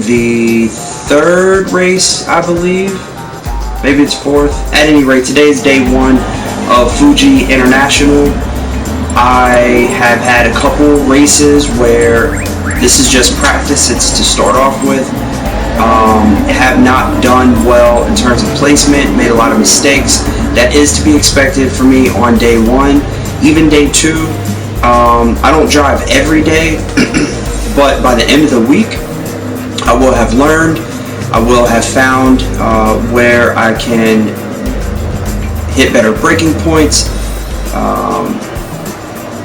the third race, I believe. Maybe it's fourth. At any rate, today is day one of Fuji International. I have had a couple races where this is just practice. It's to start off with. Have not done well in terms of placement, made a lot of mistakes. That is to be expected for me on day one. Even day two, I don't drive every day, but by the end of the week, I will have learned, I will have found where I can hit better braking points,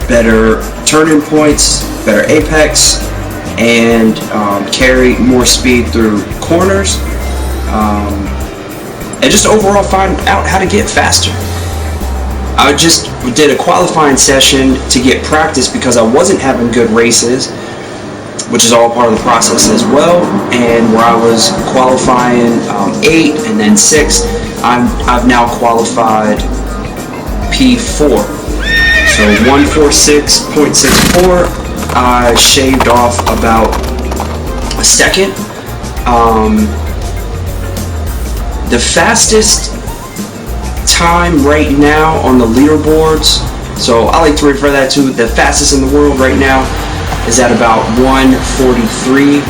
better turn-in points, better apex, and carry more speed through corners, and just overall find out how to get faster. I just did a qualifying session to get practice because I wasn't having good races, which is all part of the process as well, and where I was qualifying 8 and then 6, I've now qualified P4. So 146.64, I shaved off about a second. The fastest time right now on the leaderboards, so I like to refer that to the fastest in the world right now, is at about 143.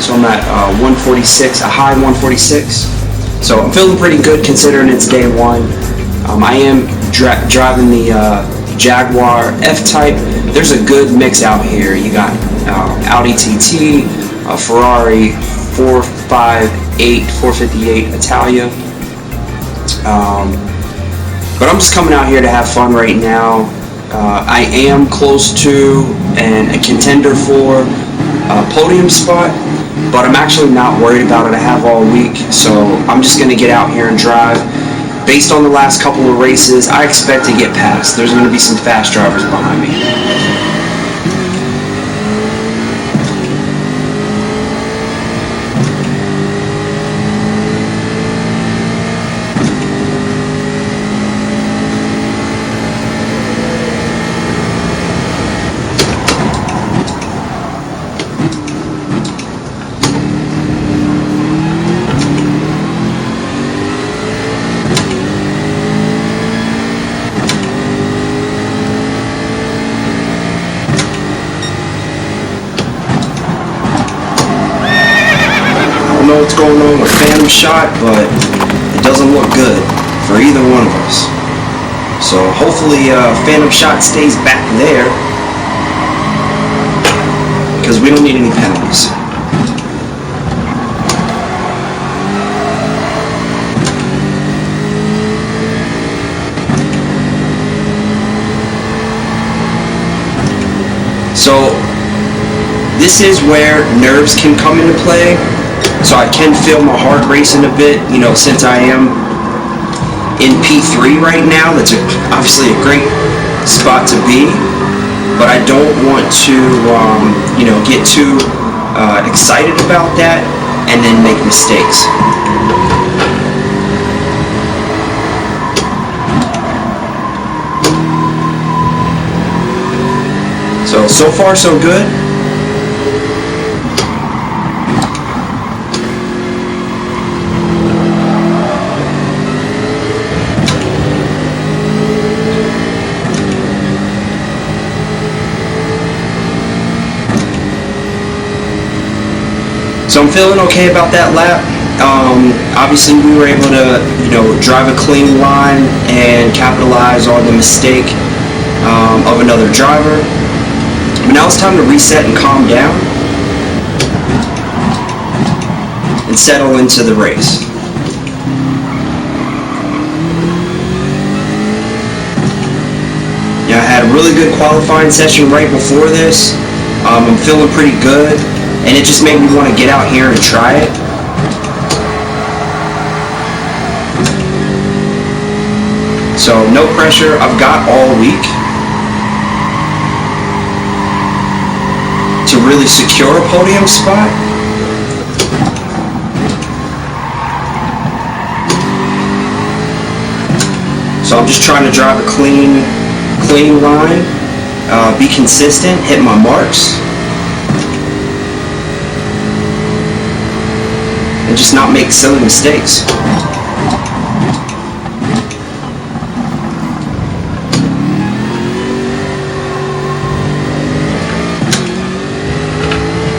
So I'm at 146, a high 146. So I'm feeling pretty good considering it's day one. I am driving the Jaguar F-Type. There's a good mix out here. You got Audi TT, Ferrari 458 Italia. But I'm just coming out here to have fun right now. I am close to a contender for a podium spot, but I'm actually not worried about it. I have all week, so I'm just going to get out here and drive. Based on the last couple of races, I expect to get past. There's going to be some fast drivers behind me. Know what's going on with Phantom Shot, but it doesn't look good for either one of us. So hopefully Phantom Shot stays back there, because we don't need any penalties. So this is where nerves can come into play. So I can feel my heart racing a bit, since I am in P3 right now. That's obviously a great spot to be, but I don't want to, get too excited about that and then make mistakes. So far so good. So I'm feeling okay about that lap. Obviously we were able to, drive a clean line and capitalize on the mistake of another driver. But now it's time to reset and calm down and settle into the race. I had a really good qualifying session right before this. I'm feeling pretty good, and it just made me want to get out here and try it. So no pressure. I've got all week to really secure a podium spot. So I'm just trying to drive a clean line, be consistent, hit my marks. and just not make silly mistakes.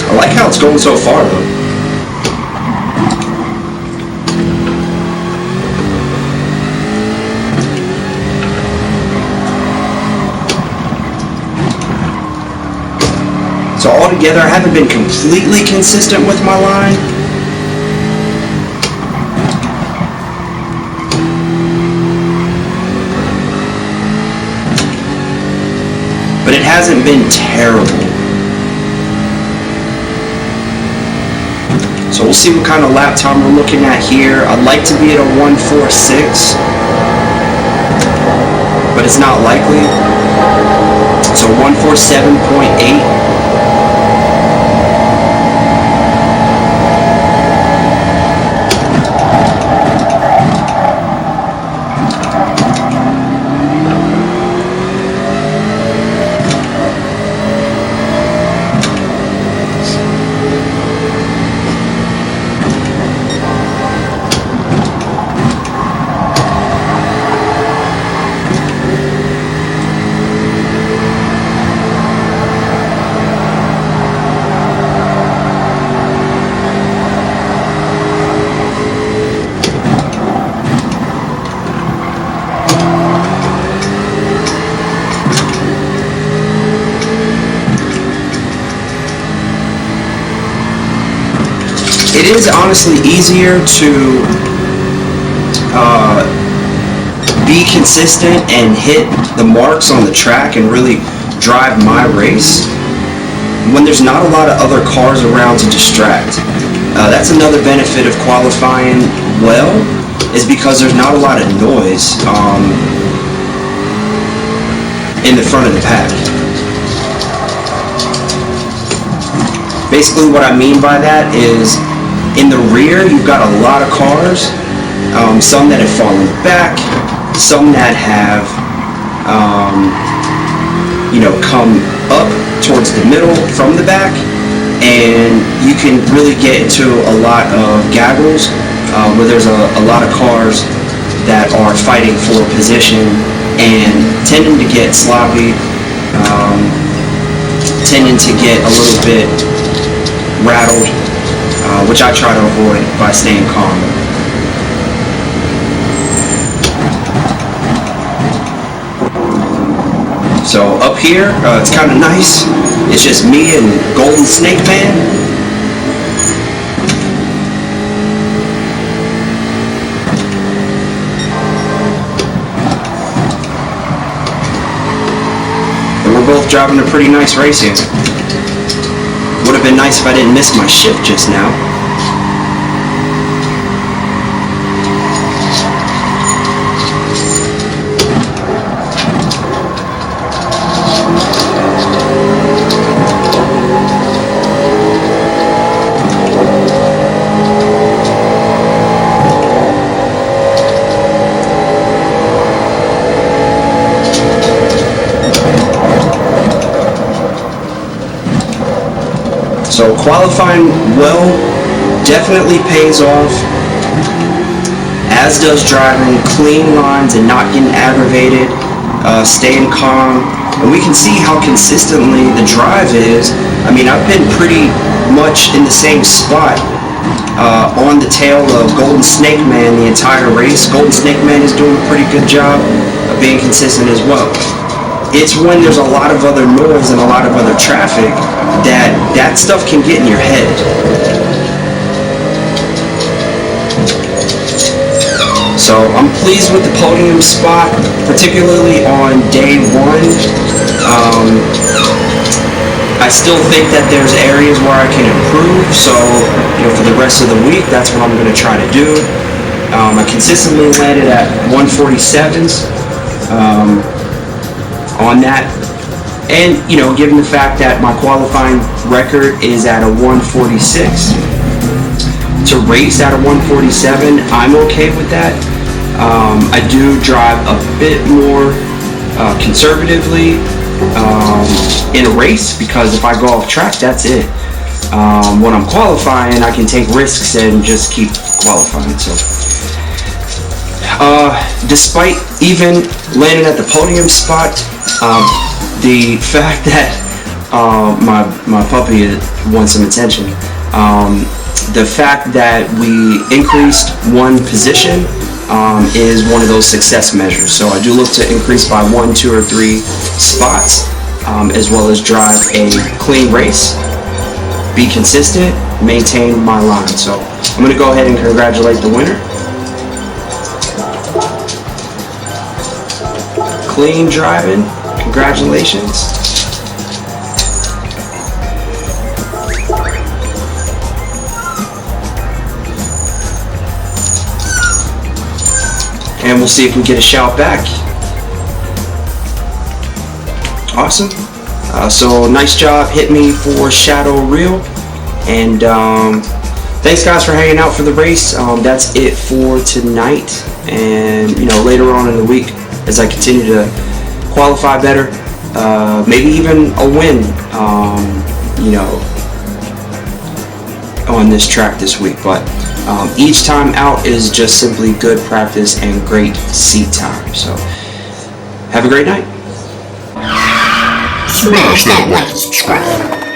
I like how it's going so far though. So altogether, I haven't been completely consistent with my line. But it hasn't been terrible. So we'll see what kind of lap time we're looking at here. I'd like to be at a 1:46, but it's not likely. So 1:47.8. It is honestly easier to be consistent and hit the marks on the track and really drive my race when there's not a lot of other cars around to distract. That's another benefit of qualifying well, is because there's not a lot of noise in the front of the pack. Basically what I mean by that is, in the rear, you've got a lot of cars, some that have fallen back, some that have, come up towards the middle from the back, and you can really get into a lot of gaggles where there's a lot of cars that are fighting for position and tending to get sloppy, tending to get a little bit rattled, which I try to avoid by staying calm. So up here, it's kind of nice. It's just me and Golden Snake Man. And we're both driving a pretty nice race here. Would have been nice if I didn't miss my shift just now. So qualifying well definitely pays off, as does driving clean lines and not getting aggravated, staying calm. And we can see how consistently the drive is. I mean, I've been pretty much in the same spot on the tail of Golden Snake Man the entire race. Golden Snake Man is doing a pretty good job of being consistent as well. It's when there's a lot of other noise and a lot of other traffic that stuff can get in your head. So I'm pleased with the podium spot, particularly on day one. I still think that there's areas where I can improve, so for the rest of the week, that's what I'm going to try to do. I consistently landed at 147s. On that, and given the fact that my qualifying record is at a 146, to race at a 147, I'm okay with that. I do drive a bit more conservatively in a race, because if I go off track, that's it. when I'm qualifying, I can take risks and just keep qualifying. So despite even landing at the podium spot, the fact that my puppy wants some attention, the fact that we increased one position is one of those success measures. So I do look to increase by 1, 2, or 3 spots, as well as drive a clean race, be consistent, maintain my line. So I'm going to go ahead and congratulate the winner. Clean driving, congratulations. And we'll see if we get a shout back. Awesome. So nice job, hit me for Shadow Reel. And thanks guys for hanging out for the race. That's it for tonight. And later on in the week, as I continue to qualify better, maybe even a win, on this track this week. But each time out is just simply good practice and great seat time. So have a great night. Smash that like and subscribe.